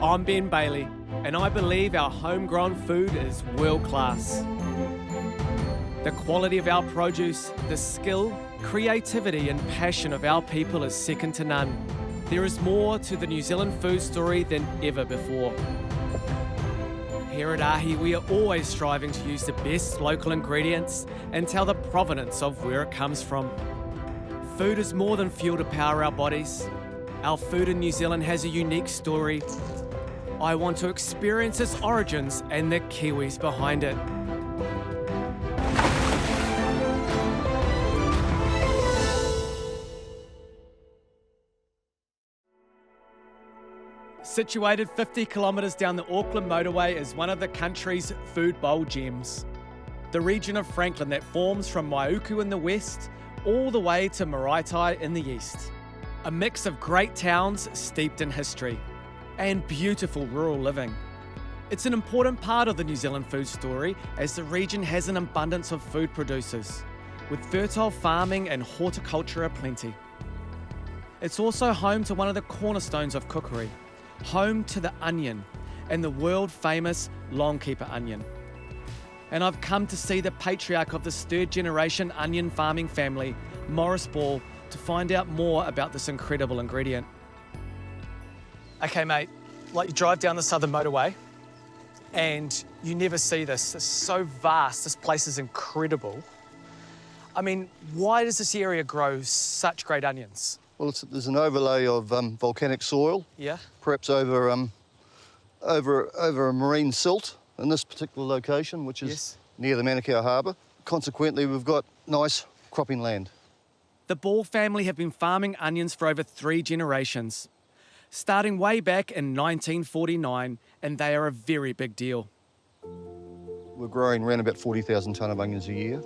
I'm Ben Bailey, and I believe our homegrown food is world class. The quality of our produce, the skill, creativity and passion of our people is second to none. There is more to the New Zealand food story than ever before. Here at Ahi, we are always striving to use the best local ingredients and tell the provenance of where it comes from. Food is more than fuel to power our bodies. Our food in New Zealand has a unique story. I want to experience its origins and the Kiwis behind it. Situated 50 kilometres down the Auckland motorway is one of the country's food bowl gems. The region of Franklin that forms from Maiuku in the west all the way to Maraetai in the east. A mix of great towns steeped in history and beautiful rural living. It's an important part of the New Zealand food story as the region has an abundance of food producers, with fertile farming and horticulture aplenty. It's also home to one of the cornerstones of cookery, home to the onion and the world-famous longkeeper onion. And I've come to see the patriarch of this third-generation onion farming family, Morris Ball, to find out more about this incredible ingredient. Okay, mate, like you drive down the southern motorway and you never see this. It's so vast. This place is incredible. I mean, why does this area grow such great onions? Well, there's an overlay of volcanic soil. Yeah. Perhaps over a marine silt in this particular location, which is near the Manukau Harbour. Consequently, we've got nice cropping land. The Ball family have been farming onions for over 3 generations, starting way back in 1949, and they are a very big deal. We're growing around about 40,000 tonne of onions a year,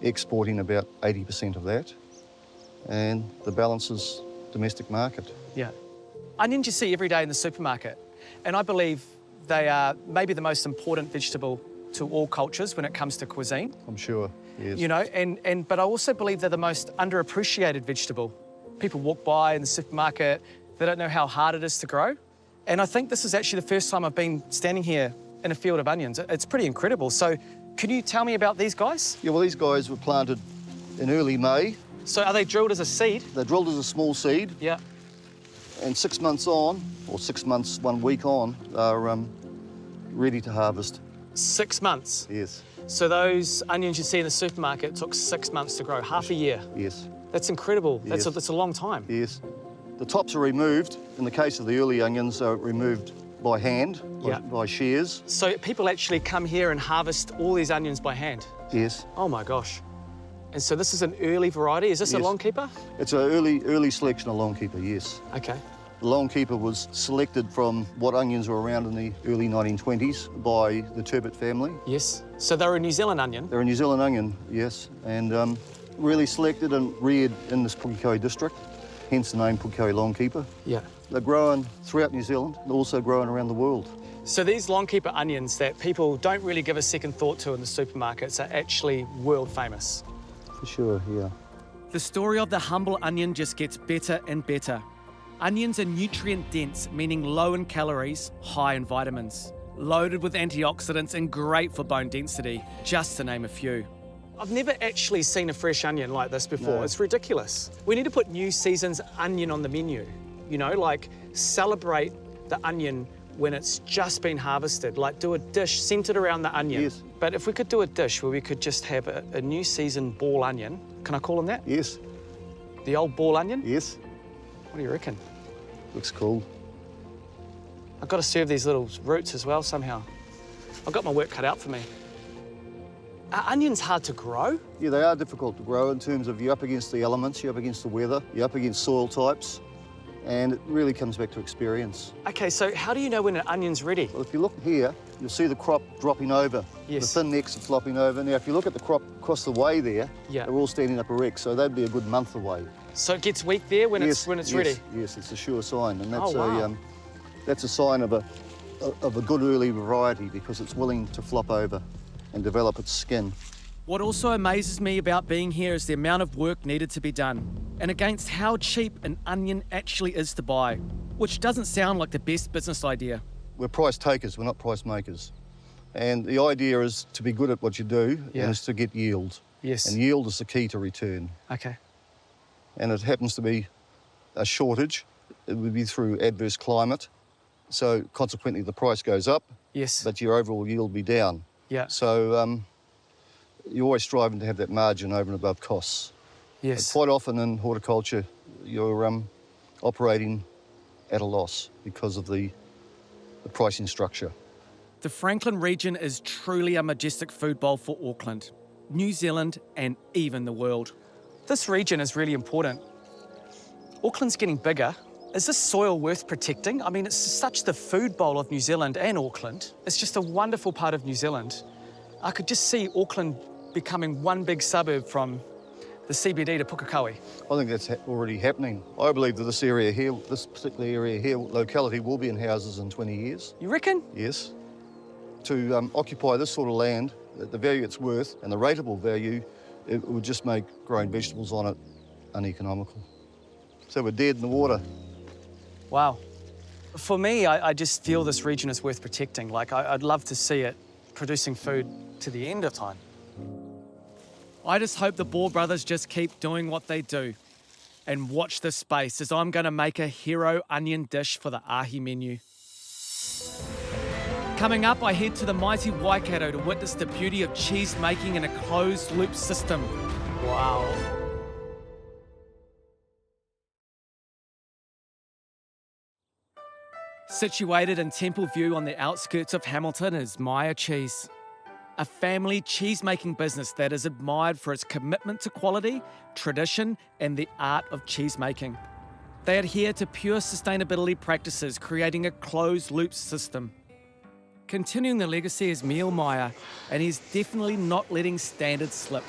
exporting about 80% of that, and the balance is domestic market. Yeah. Onions you see every day in the supermarket, and I believe they are maybe the most important vegetable to all cultures when it comes to cuisine. I'm sure, yes. You know, but I also believe they're the most underappreciated vegetable. People walk by in the supermarket, they don't know how hard it is to grow. And I think this is actually the first time I've been standing here in a field of onions. It's pretty incredible. So can you tell me about these guys? Yeah, well, these guys were planted in early May. So are they drilled as a seed? They're drilled as a small seed. Yeah. And 6 months on, or 6 months, 1 week on, they're ready to harvest. 6 months? Yes. So those onions you see in the supermarket took 6 months to grow, half a year? Yes. That's incredible. Yes. That's a long time. Yes. The tops are removed. In the case of the early onions, are removed by hand, by shears. So people actually come here and harvest all these onions by hand? Yes. Oh my gosh. And so this is an early variety. Is this a longkeeper? It's an early selection of longkeeper, yes. Okay. The longkeeper was selected from what onions were around in the early 1920s by the Turbot family. Yes. So they're a New Zealand onion? They're a New Zealand onion, yes. And really selected and reared in this Pukekohe district, hence the name Pukekohe longkeeper. Yeah. They're grown throughout New Zealand. They're also grown around the world. So these longkeeper onions that people don't really give a second thought to in the supermarkets are actually world famous. For sure, yeah. The story of the humble onion just gets better and better. Onions are nutrient dense, meaning low in calories, high in vitamins, loaded with antioxidants and great for bone density, just to name a few. I've never actually seen a fresh onion like this before. No. It's ridiculous. We need to put new season's onion on the menu. You know, like celebrate the onion when it's just been harvested. Like do a dish centered around the onion. Yes. But if we could do a dish where we could just have a new season ball onion, can I call them that? Yes. The old ball onion? Yes. What do you reckon? Looks cool. I've got to serve these little roots as well somehow. I've got my work cut out for me. Are onions hard to grow? Yeah, they are difficult to grow in terms of you're up against the elements, you're up against the weather, you're up against soil types, and it really comes back to experience. Okay, so how do you know when an onion's ready? Well, if you look here, you'll see the crop dropping over. Yes. The thin necks are flopping over. Now, if you look at the crop across the way there, they're all standing up erect, so they'd be a good month away. So it gets weak there when it's ready? Yes, it's a sure sign, and that's wow. That's a sign of a good early variety because it's willing to flop over and develop its skin What also amazes me about being here is the amount of work needed to be done, and against how cheap an onion actually is to buy, which doesn't sound like the best business idea. We're price takers, we're not price makers. And the idea is to be good at what you do and is to get yield. Yes. And yield is the key to return. Okay. And it happens to be a shortage. It would be through adverse climate. So consequently the price goes up, Yes. but your overall yield will be down. Yeah. So you're always striving to have that margin over and above costs. Yes. But quite often in horticulture, you're operating at a loss because of the pricing structure. The Franklin region is truly a majestic food bowl for Auckland, New Zealand, and even the world. This region is really important. Auckland's getting bigger. Is this soil worth protecting? I mean, it's such the food bowl of New Zealand and Auckland. It's just a wonderful part of New Zealand. I could just see Auckland becoming one big suburb from the CBD to Pukekohe. I think that's already happening. I believe that this area here, this particular area here, locality, will be in houses in 20 years. You reckon? Yes. To occupy this sort of land, the value it's worth and the rateable value, it would just make growing vegetables on it uneconomical. So we're dead in the water. Wow. For me, I just feel this region is worth protecting. Like, I'd love to see it producing food to the end of time. I just hope the Ball brothers just keep doing what they do and watch this space as I'm going to make a hero onion dish for the ahi menu. Coming up, I head to the mighty Waikato to witness the beauty of cheese making in a closed-loop system. Wow. Situated in Temple View on the outskirts of Hamilton is Meyer Cheese, a family cheese-making business that is admired for its commitment to quality, tradition, and the art of cheese-making. They adhere to pure sustainability practices, creating a closed-loop system. Continuing the legacy is Neil Meyer, and he's definitely not letting standards slip.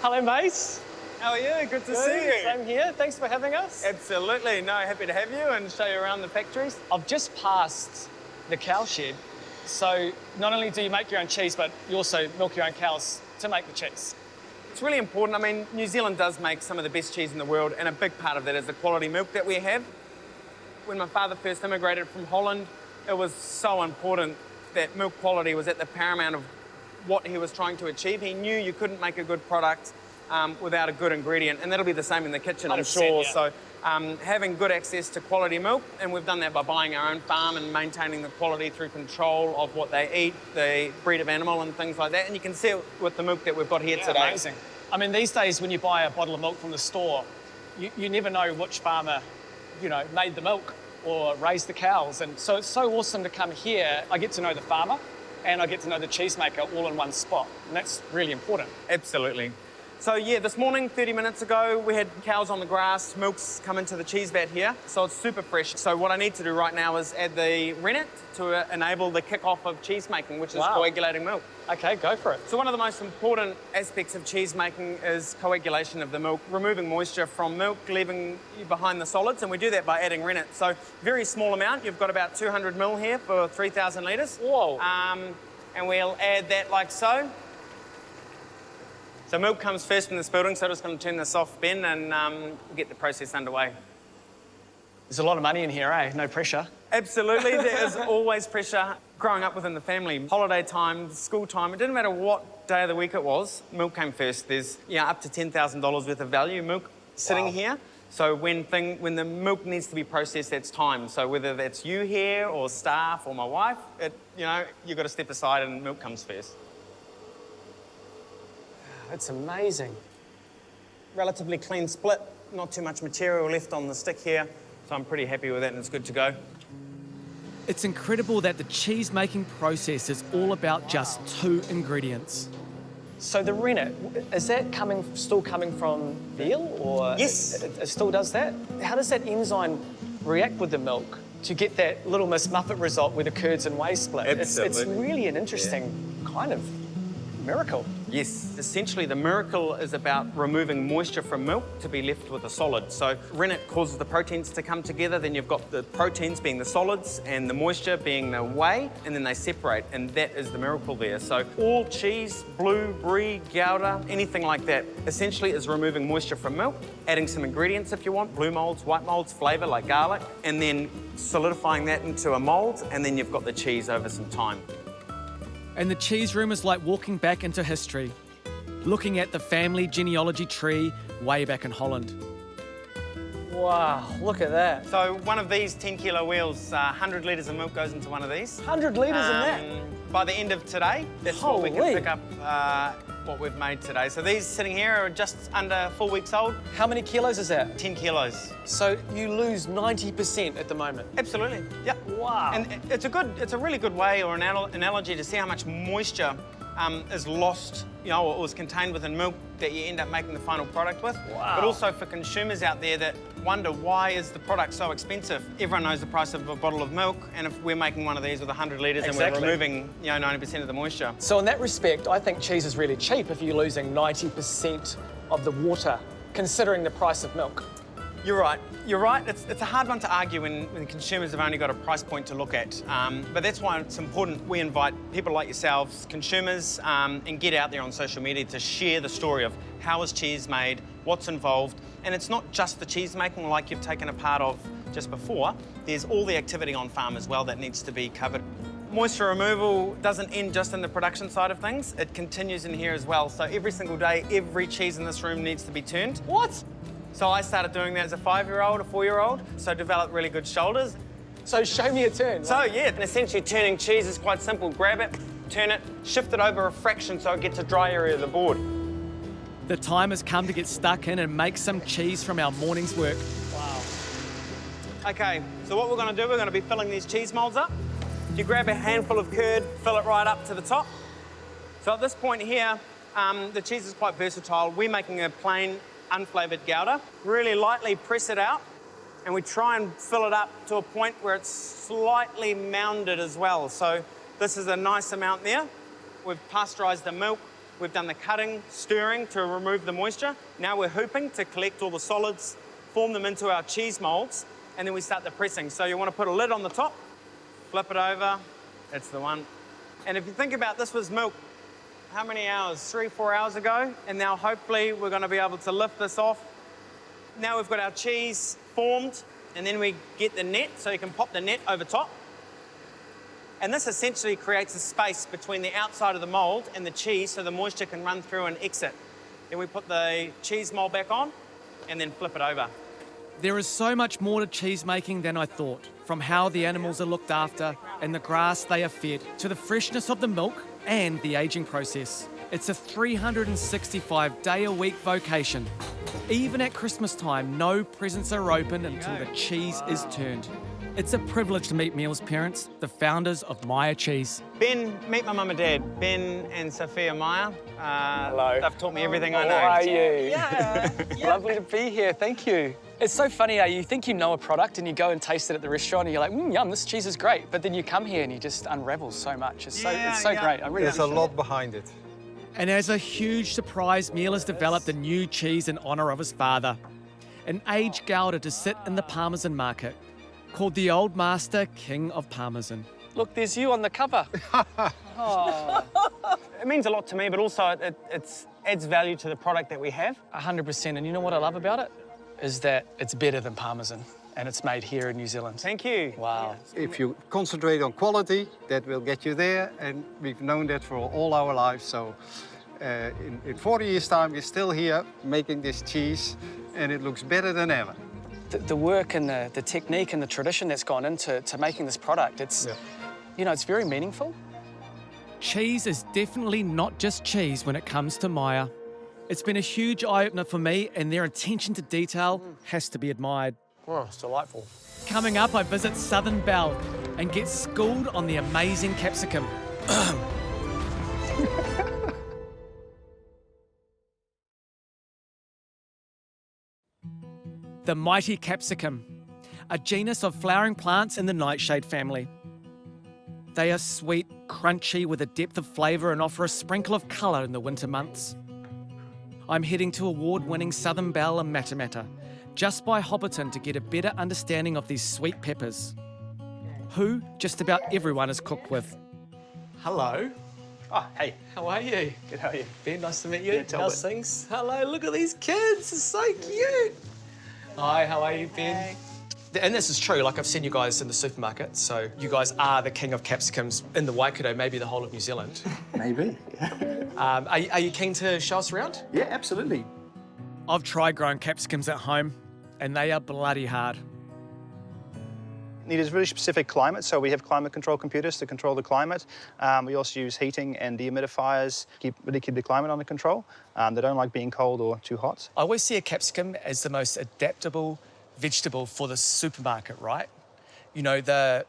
Hello, mates. How are you? Good to see you. Same here. Thanks for having us. Absolutely. No, happy to have you and show you around the factories. I've just passed the cow shed. So not only do you make your own cheese, but you also milk your own cows to make the cheese. It's really important. I mean, New Zealand does make some of the best cheese in the world, and a big part of that is the quality milk that we have. When my father first immigrated from Holland, it was so important that milk quality was at the paramount of what he was trying to achieve. He knew you couldn't make a good product without a good ingredient, and that'll be the same in the kitchen, I'm sure. Yeah. So having good access to quality milk, and we've done that by buying our own farm and maintaining the quality through control of what they eat, the breed of animal and things like that. And you can see it with the milk that we've got here today. Amazing. I mean, these days when you buy a bottle of milk from the store, you never know which farmer, made the milk or raised the cows. And so it's so awesome to come here. I get to know the farmer and I get to know the cheesemaker all in one spot. And that's really important. Absolutely. So yeah, this morning, 30 minutes ago, we had cows on the grass, milk's come into the cheese vat here, so it's super fresh. So what I need to do right now is add the rennet to enable the kick-off of cheese making, which is coagulating milk. Okay, go for it. So one of the most important aspects of cheese making is coagulation of the milk, removing moisture from milk, leaving behind the solids, and we do that by adding rennet. So very small amount, you've got about 200 ml here for 3,000 litres. Whoa. And we'll add that like so. So milk comes first in this building, so I'm just going to turn this off, Ben, and get the process underway. There's a lot of money in here, eh? No pressure. Absolutely, there is always pressure. Growing up within the family, holiday time, school time, it didn't matter what day of the week it was, milk came first. There's up to $10,000 worth of value milk sitting here. So when the milk needs to be processed, that's time. So whether that's you here or staff or my wife, you've got to step aside and milk comes first. It's amazing. Relatively clean split, not too much material left on the stick here, so I'm pretty happy with that and it's good to go. It's incredible that the cheese making process is all about just 2 ingredients. So the rennet, is that still coming from veal, or yes, it still does that? How does that enzyme react with the milk to get that Little Miss Muffet result where the curds and whey split? Absolutely. It's really an interesting kind of miracle. Yes, essentially the miracle is about removing moisture from milk to be left with a solid. So rennet causes the proteins to come together, then you've got the proteins being the solids and the moisture being the whey, and then they separate, and that is the miracle there. So all cheese, blue, brie, gouda, anything like that, essentially is removing moisture from milk, adding some ingredients if you want, blue molds, white molds, flavour like garlic, and then solidifying that into a mold, and then you've got the cheese over some time. And the cheese room is like walking back into history, looking at the family genealogy tree way back in Holland. Wow, look at that. So one of these 10-kilo wheels, 100 litres of milk goes into one of these. 100 litres in that? By the end of today, that's what we can pick up what we've made today. So these sitting here are just under 4 weeks old. How many kilos is that? 10 kilos. So you lose 90% at the moment? Absolutely, yeah. Wow. And it's a really good way or analogy to see how much moisture is lost, or is contained within milk that you end up making the final product with. Wow. But also for consumers out there that wonder why is the product so expensive. Everyone knows the price of a bottle of milk, and if we're making one of these with 100 litres and we're removing 90% of the moisture. So in that respect, I think cheese is really cheap if you're losing 90% of the water, considering the price of milk. You're right. You're right. It's a hard one to argue when consumers have only got a price point to look at. But that's why it's important we invite people like yourselves, consumers, and get out there on social media to share the story of how is cheese made, what's involved. And it's not just the cheese making like you've taken a part of just before. There's all the activity on farm as well that needs to be covered. Moisture removal doesn't end just in the production side of things. It continues in here as well. So every single day, every cheese in this room needs to be turned. What? So I started doing that as a 5-year-old, a 4-year-old, so developed really good shoulders. So show me a turn. So yeah, and essentially turning cheese is quite simple. Grab it, turn it, shift it over a fraction so it gets a dry area of the board. The time has come to get stuck in and make some cheese from our morning's work. Wow. Okay, so what we're gonna do, we're gonna be filling these cheese molds up. You grab a handful of curd, fill it right up to the top. So at this point here, the cheese is quite versatile. We're making a plain, unflavoured gouda. Really lightly press it out, and we try and fill it up to a point where it's slightly mounded as well. So this is a nice amount there. We've pasteurised the milk. We've done the cutting, stirring to remove the moisture. Now we're hooping to collect all the solids, form them into our cheese molds, and then we start the pressing. So you want to put a lid on the top, flip it over, that's the one. And if you think about this was milk, how many hours? 3-4 hours ago. And now hopefully we're going to be able to lift this off. Now we've got our cheese formed, and then we get the net, so you can pop the net over top. And this essentially creates a space between the outside of the mold and the cheese so the moisture can run through and exit. Then we put the cheese mold back on and then flip it over. There is so much more to cheese making than I thought, from how the animals are looked after and the grass they are fed, to the freshness of the milk and the aging process. It's a 365-day-a-week vocation. Even at Christmas time, no presents are opened until the cheese is turned. It's a privilege to meet Meal's parents, the founders of Meyer Cheese. Ben, meet my mum and dad. Ben and Sophia Meyer. Hello. They've taught me everything I know. How are you? Yeah. Lovely to be here, thank you. It's so funny, you think you know a product and you go and taste it at the restaurant and you're like, yum, this cheese is great. But then you come here and you just unravel so much. It's so great. I really There's a lot behind it. And as a huge surprise, Meal has developed a new cheese in honour of his father. An aged Gouda to sit in the Parmesan market, called the Old Master King of Parmesan. Look, there's you on the cover. Oh. It means a lot to me, but also it adds value to the product that we have. 100%, and you know what I love about it? Is that it's better than Parmesan, and it's made here in New Zealand. Thank you. Wow. If you concentrate on quality, that will get you there, and we've known that for all our lives. So in 40 years' time, we're still here making this cheese, and it looks better than ever. The work and the technique and the tradition that's gone into making this product, it's very meaningful. Cheese is definitely not just cheese when it comes to Meyer. It's been a huge eye-opener for me, and their attention to detail has to be admired. Oh, it's delightful. Coming up, I visit Southern Belle and get schooled on the amazing capsicum. The mighty capsicum, a genus of flowering plants in the nightshade family. They are sweet, crunchy with a depth of flavour and offer a sprinkle of colour in the winter months. I'm heading to award-winning Southern Belle and Matamata, just by Hobbiton to get a better understanding of these sweet peppers, who just about everyone is cooked with. Hello. Oh, hey. How are you? Good, how are you? Ben, nice to meet you. Yeah, Talbot. How's things? Hello, look at these kids. It's so cute. Hi, how are you, Ben? Hey. And this is true, like I've seen you guys in the supermarket, so you guys are the king of capsicums in the Waikato, maybe the whole of New Zealand. Maybe. Are you keen to show us around? Yeah, absolutely. I've tried growing capsicums at home, and they are bloody hard. Need a really specific climate, so we have climate control computers to control the climate. We also use heating and dehumidifiers to really keep the climate under control. They don't like being cold or too hot. I always see a capsicum as the most adaptable vegetable for the supermarket, right? You know, they're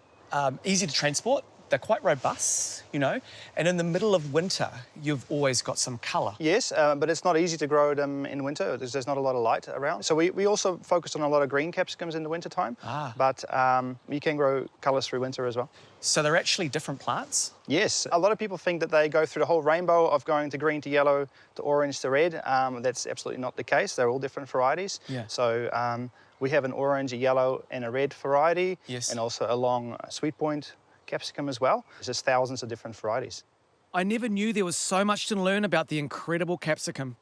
easy to transport, they're quite robust, you know, and in the middle of winter, you've always got some colour. Yes, but it's not easy to grow them in winter. There's not a lot of light around. So we also focus on a lot of green capsicums in the winter time, but you can grow colours through winter as well. So they're actually different plants? Yes, a lot of people think that they go through the whole rainbow of going to green to yellow to orange to red. That's absolutely not the case. They're all different varieties. Yeah. So we have an orange, a yellow and a red variety, Yes. and also a long sweet point capsicum as well. There's just thousands of different varieties. I never knew there was so much to learn about the incredible capsicum.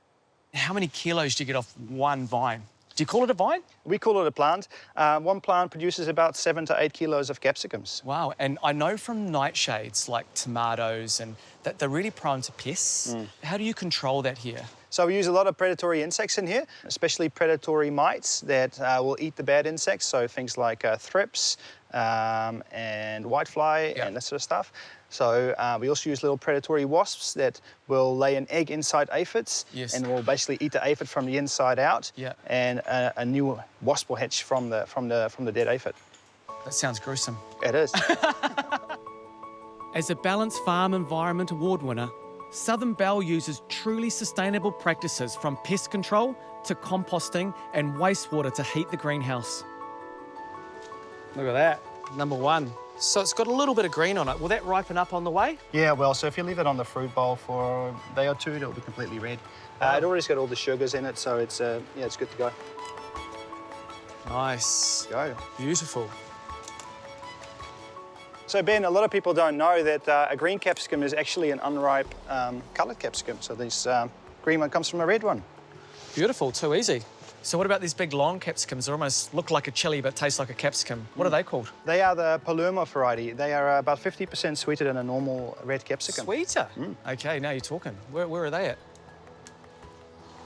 How many kilos do you get off one vine? Do you call it a vine? We call it a plant. One plant produces about 7 to 8 kilos of capsicums. Wow, and I know from nightshades like tomatoes and that they're really prone to pests. How do you control that here? So we use a lot of predatory insects in here, especially predatory mites that will eat the bad insects, so things like thrips and whitefly and that sort of stuff. So we also use little predatory wasps that will lay an egg inside aphids and will basically eat the aphid from the inside out, and a new wasp will hatch from the dead aphid. That sounds gruesome. It is. As a Balanced Farm Environment Award winner, Southern Belle uses truly sustainable practices from pest control to composting and wastewater to heat the greenhouse. Look at that, number one. So it's got a little bit of green on it. Will that ripen up on the way? Yeah, well, so if you leave it on the fruit bowl for a day or two, it'll be completely red. It already's got all the sugars in it, so it's it's good to go. Nice. Go. Beautiful. So Ben, a lot of people don't know that a green capsicum is actually an unripe coloured capsicum. So this green one comes from a red one. Beautiful, too easy. So what about these big long capsicums? They almost look like a chilli but taste like a capsicum. What are they called? They are the Palermo variety. They are about 50% sweeter than a normal red capsicum. Sweeter? Okay, now you're talking. Where are they at?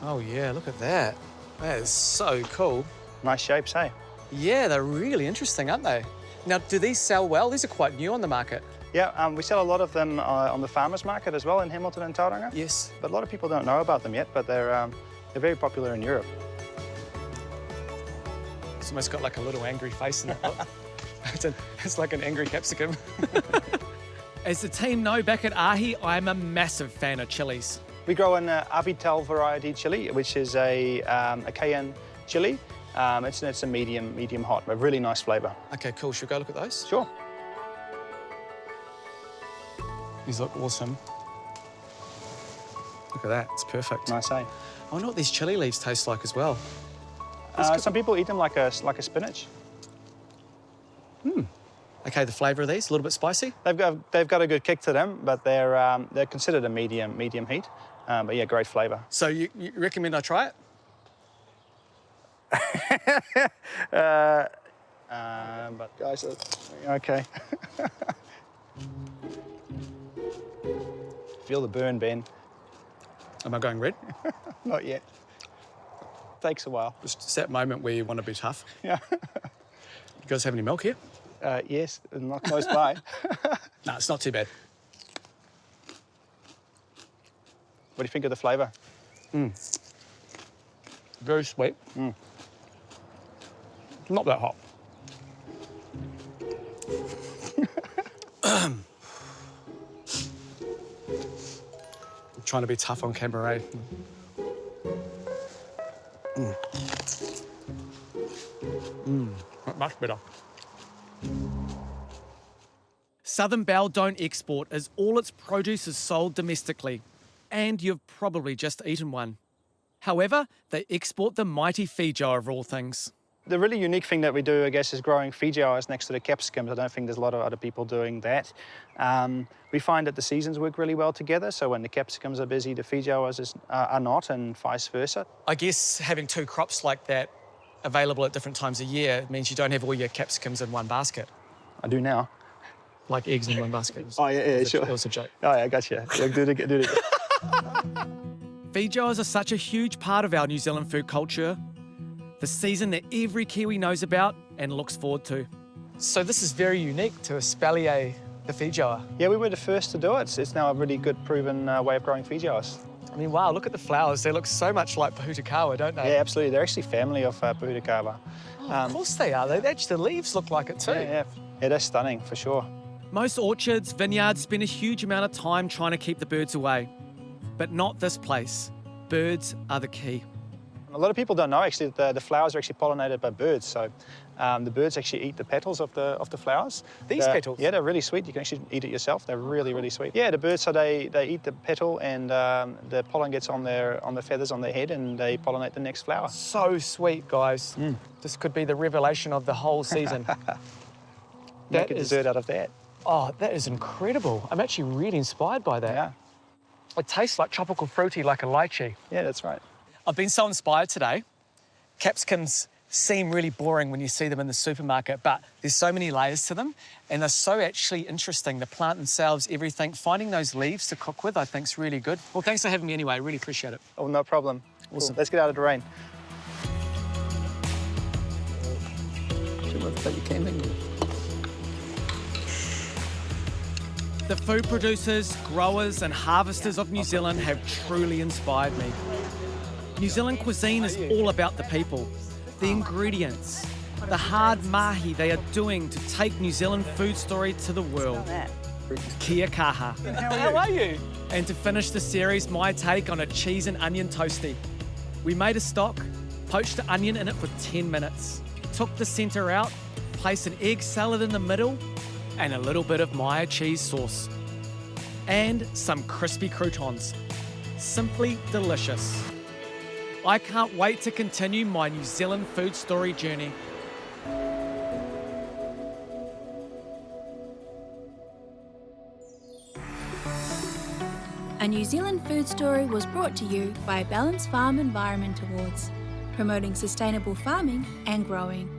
Oh yeah, look at that. That is so cool. Nice shapes, hey? Yeah, they're really interesting, aren't they? Now, do these sell well? These are quite new on the market. Yeah, we sell a lot of them on the farmers market as well in Hamilton and Tauranga. Yes. But a lot of people don't know about them yet, but they're very popular in Europe. It's almost got like a little angry face in it. It's like an angry capsicum. As the team know, back at Ahi, I'm a massive fan of chilies. We grow an Avital variety chili, which is a cayenne chili. It's a medium hot, but really nice flavour. Okay, cool. Should we go look at those? Sure. These look awesome. Look at that. It's perfect. Nice, eh? I wonder what these chili leaves taste like as well. Some people eat them like a spinach. Okay, the flavour of these, a little bit spicy. They've got a good kick to them, but they're considered a medium heat. But yeah, great flavour. So you recommend I try it? But guys, okay. Feel the burn, Ben. Am I going red? Not yet. Takes a while. Just that moment where you want to be tough. Yeah. You guys have any milk here? Yes, not close by. No, it's not too bad. What do you think of the flavour? Very sweet. Not that hot. I'm trying to be tough on camera, eh? Much better. Southern Belle don't export as all its produce is sold domestically, and you've probably just eaten one. However, they export the mighty Feijoa of all things. The really unique thing that we do, I guess, is growing Feijoas next to the capsicums. I don't think there's a lot of other people doing that. We find that the seasons work really well together, so when the capsicums are busy, the Feijoas are not, and vice versa. I guess having two crops like that available at different times of year means you don't have all your capsicums in one basket. I do now. Like eggs in one basket. Oh, yeah, sure. That was a joke. Oh, yeah, gotcha. Yeah, do it again. Feijoas are such a huge part of our New Zealand food culture. The season that every Kiwi knows about and looks forward to. So this is very unique to espalier the Feijoa. Yeah, we were the first to do it. It's now a really good, proven way of growing Feijoas. I mean, wow, look at the flowers. They look so much like Pahutakawa, don't they? Yeah, absolutely. They're actually family of Pahutakawa. Of course they are. Actually, the leaves look like it too. Yeah, they're stunning, for sure. Most orchards, vineyards spend a huge amount of time trying to keep the birds away. But not this place. Birds are the key. A lot of people don't know, actually, that the flowers are actually pollinated by birds. So the birds actually eat the petals of the flowers. These petals? Yeah, they're really sweet. You can actually eat it yourself. They're really, really sweet. Yeah, the birds, so they eat the petal, and the pollen gets on the feathers on their head, and they pollinate the next flower. So sweet, guys. This could be the revelation of the whole season. Make a dessert out of that. Oh, that is incredible. I'm actually really inspired by that. Yeah. It tastes like tropical fruity, like a lychee. Yeah, that's right. I've been so inspired today. Capsicums seem really boring when you see them in the supermarket, but there's so many layers to them, and they're so actually interesting. The plant themselves, everything. Finding those leaves to cook with, I think, is really good. Well, thanks for having me anyway. I really appreciate it. Oh, no problem. Awesome. Cool. Let's get out of the rain. The food producers, growers, and harvesters of New Zealand have truly inspired me. New Zealand cuisine is all about the people, the ingredients, the hard mahi they are doing to take New Zealand food story to the world. Kia kaha. How are you? And to finish the series, my take on a cheese and onion toastie. We made a stock, poached the onion in it for 10 minutes, took the centre out, placed an egg salad in the middle, and a little bit of Meyer cheese sauce. And some crispy croutons. Simply delicious. I can't wait to continue my New Zealand food story journey. A New Zealand food story was brought to you by Balance Farm Environment Awards, promoting sustainable farming and growing.